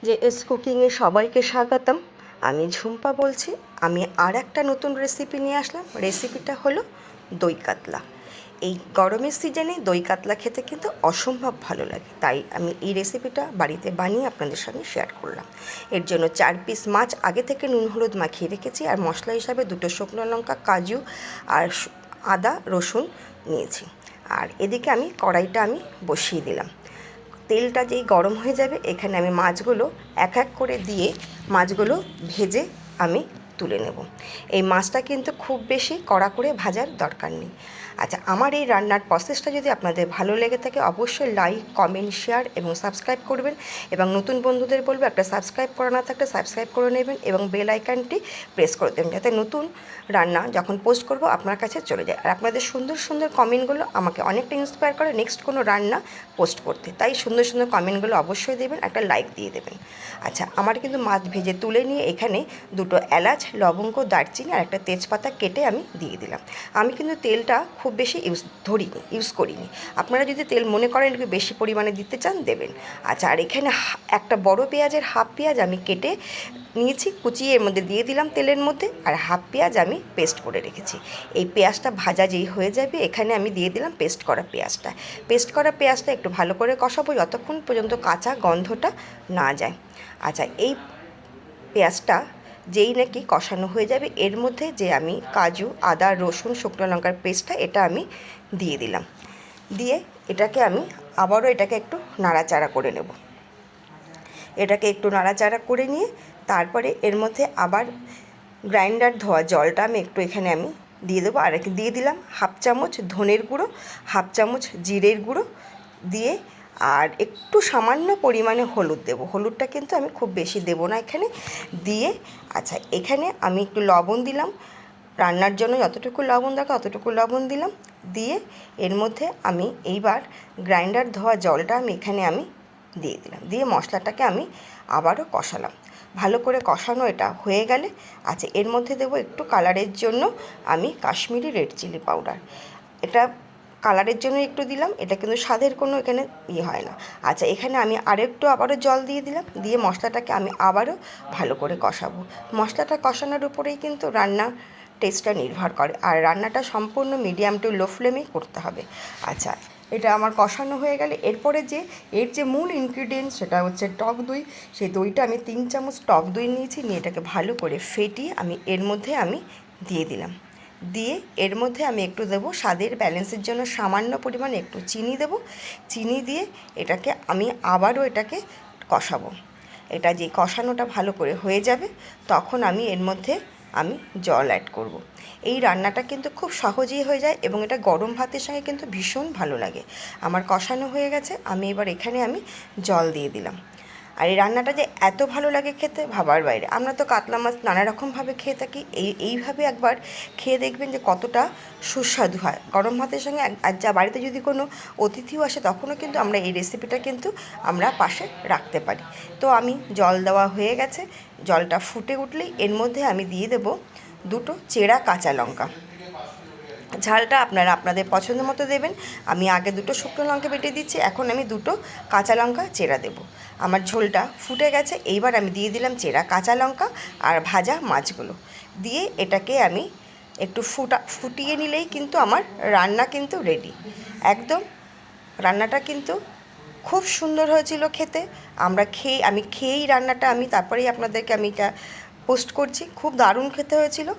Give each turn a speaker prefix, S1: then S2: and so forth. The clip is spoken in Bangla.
S1: যে এস কুকিংয়ে সবাইকে স্বাগতম। আমি ঝুম্পা বলছি। আমি আর একটা নতুন রেসিপি নিয়ে আসলাম। রেসিপিটা হলো দই কাতলা। এই গরমের সিজনে দই কাতলা খেতে কিন্তু অসম্ভব ভালো লাগে, তাই আমি এই রেসিপিটা বাড়িতে বানিয়ে আপনাদের সঙ্গে শেয়ার করলাম। এর জন্য 4 পিস মাছ আগে থেকে নুন হলুদ মাখিয়ে রেখেছি, আর মশলা হিসাবে 2টো শুকনো লঙ্কা, কাজু আর আদা রসুন নিয়েছি। আর এদিকে আমি কড়াইটা বসিয়ে দিলাম। তেলটা যেই গরম হয়ে যাবে, এখানে আমি মাছগুলো এক এক করে দিয়ে মাছগুলো ভেজে আমি তুলে নেব। এই মাছটা কিন্তু খুব বেশি কড়া করে ভাজার দরকার নেই। আচ্ছা, আমার এই রান্নার প্রসেসটা যদি আপনাদের ভালো লেগে থাকে অবশ্যই লাইক, কমেন্ট, শেয়ার এবং সাবস্ক্রাইব করবেন। এবং নতুন বন্ধুদের বলবো, একটা সাবস্ক্রাইব করা না থাকলে সাবস্ক্রাইব করে নেবেন এবং বেল আইকনটি প্রেস করে দেবেন, যাতে নতুন রান্না যখন পোস্ট করব আপনার কাছে চলে যায়। আর আপনাদের সুন্দর সুন্দর কমেন্টগুলো আমাকে অনেকটা ইন্সপায়ার করে নেক্সট কোনো রান্না পোস্ট করতে, তাই সুন্দর সুন্দর কমেন্টগুলো অবশ্যই দেবেন, একটা লাইক দিয়ে দেবেন। আচ্ছা, আমার কিন্তু মাছ ভেজে তুলে নিয়ে এখানে 2টো এলাচ, লবঙ্গ, দারচিনি আর একটা তেজপাতা কেটে আমি দিয়ে দিলাম। আমি কিন্তু তেলটা খুব বেশি ইউজ করিনি। আপনারা যদি তেল মনে করেন একটু বেশি পরিমাণে দিতে চান দেবেন। আচ্ছা, আর এখানে একটা বড় পেঁয়াজের হাফ পেঁয়াজ আমি কেটে নিয়েছি, কুচিয়ে এর মধ্যে দিয়ে দিলাম তেলের মধ্যে, আর হাফ পেঁয়াজ আমি পেস্ট করে রেখেছি। এই পেঁয়াজটা ভাজা যেই হয়ে যাবে, এখানে আমি দিয়ে দিলাম পেস্ট করা পেঁয়াজটা একটু ভালো করে কষাবো যতক্ষণ পর্যন্ত কাঁচা গন্ধটা না যায়। আচ্ছা, এই পেঁয়াজটা যেই নাকি কষানো হয়ে যাবে, এর মধ্যে যে আমি কাজু, আদা, রসুন, শুকনো লঙ্কার পেস্টটা এটা আমি দিয়ে দিলাম। দিয়ে এটাকে আমি আবারও একটু নাড়াচাড়া করে নেব। এটাকে একটু নাড়াচাড়া করে নিয়ে তারপরে এর মধ্যে আবার গ্রাইন্ডার ধোয়া জলটা আমি একটু এখানে দিয়ে দেবো। আর দিয়ে দিলাম হাফ চামচ ধনের গুঁড়ো, হাফ চামচ জিরের গুঁড়ো দিয়ে, আর একটু সামান্য পরিমাণে হলুদ দেবো। হলুদটা কিন্তু আমি খুব বেশি দেবো না এখানে দিয়ে। আচ্ছা, এখানে আমি একটু লবণ দিলাম, রান্নার জন্য যতটুকু লবণ দরকার অতটুকু লবণ দিলাম। দিয়ে এর মধ্যে আমি এইবার গ্রাইন্ডার ধোয়া জলটা এখানে দিয়ে দিলাম। দিয়ে মশলাটাকে আমি আবারও কষালাম। ভালো করে কষানো এটা হয়ে গেলে, আচ্ছা, এর মধ্যে দেবো একটু কালারের জন্য আমি কাশ্মীরি রেড চিলি পাউডার। এটা কালারের জন্য একটু দিলাম, এটা কিন্তু স্বাদের কোনো এখানে হয় না। আচ্ছা, এখানে আমি আবারও জল দিয়ে দিলাম। দিয়ে মশলাটাকে আমি আবারও ভালো করে কষাবো। মশলাটা কষানোর উপরেই কিন্তু রান্না টেস্টটা নির্ভর করে, আর রান্নাটা সম্পূর্ণ মিডিয়াম টু লো ফ্লেমেই করতে হবে। আচ্ছা, এটা আমার কষানো হয়ে গেলে এরপরে এর যে মূল ইনগ্রিডিয়েন্টস সেটা হচ্ছে টক দই। সেই দইটা আমি 3 চামচ টক দই নিয়েছি, নিয়ে এটাকে ভালো করে ফেটিয়ে এর মধ্যে দিয়ে দিলাম। দিয়ে এর মধ্যে আমি একটু দেবো স্বাদের ব্যালেন্সের জন্য সামান্য পরিমাণে একটু চিনি দেবো। চিনি দিয়ে এটাকে আমি আবারও কষাবো। এটা যে কষানোটা ভালো করে হয়ে যাবে, তখন এর মধ্যে জল অ্যাড করব। এই রান্নাটা কিন্তু খুব সহজেই হয়ে যায় এবং এটা গরম ভাতের সঙ্গে কিন্তু ভীষণ ভালো লাগে। আমার কষানো হয়ে গেছে, এবার এখানে জল দিয়ে দিলাম। আর এই রান্নাটা যে এত ভালো লাগে খেতে ভাবার বাইরে। আমরা তো কাতলা মাছ নানা রকমভাবে খেয়ে থাকি, এইভাবে একবার খেয়ে দেখবেন যে কতটা সুস্বাদু হয় গরম ভাতের সঙ্গে। আর যা বাড়িতে যদি কোনো অতিথিও আসে তখনও কিন্তু আমরা এই রেসিপিটা আমরা পাশে রাখতে পারি। তো জল দেওয়া হয়ে গেছে, জলটা ফুটে উঠলেই এর মধ্যে দিয়ে দেব 2টো চেরা কাঁচা লঙ্কা। ঝালটা আপনারা আপনাদের পছন্দ মতো দেবেন। আমি আগে 2টো শুকনো লঙ্কা বেটে দিচ্ছি, এখন 2টো কাঁচা লঙ্কা চেরা দেব। আমার ঝোলটা ফুটে গেছে, এইবার দিয়ে দিলাম চেরা কাঁচা লঙ্কা আর ভাজা মাছগুলো দিয়ে এটাকে একটু ফুটিয়ে নিলেই কিন্তু আমার রান্না কিন্তু রেডি একদম। রান্নাটা কিন্তু খুব সুন্দর হয়েছিল খেতে। আমি খেয়েই রান্নাটা তারপরেই আপনাদেরকে এটা পোস্ট করছি। খুব দারুণ খেতে হয়েছিল।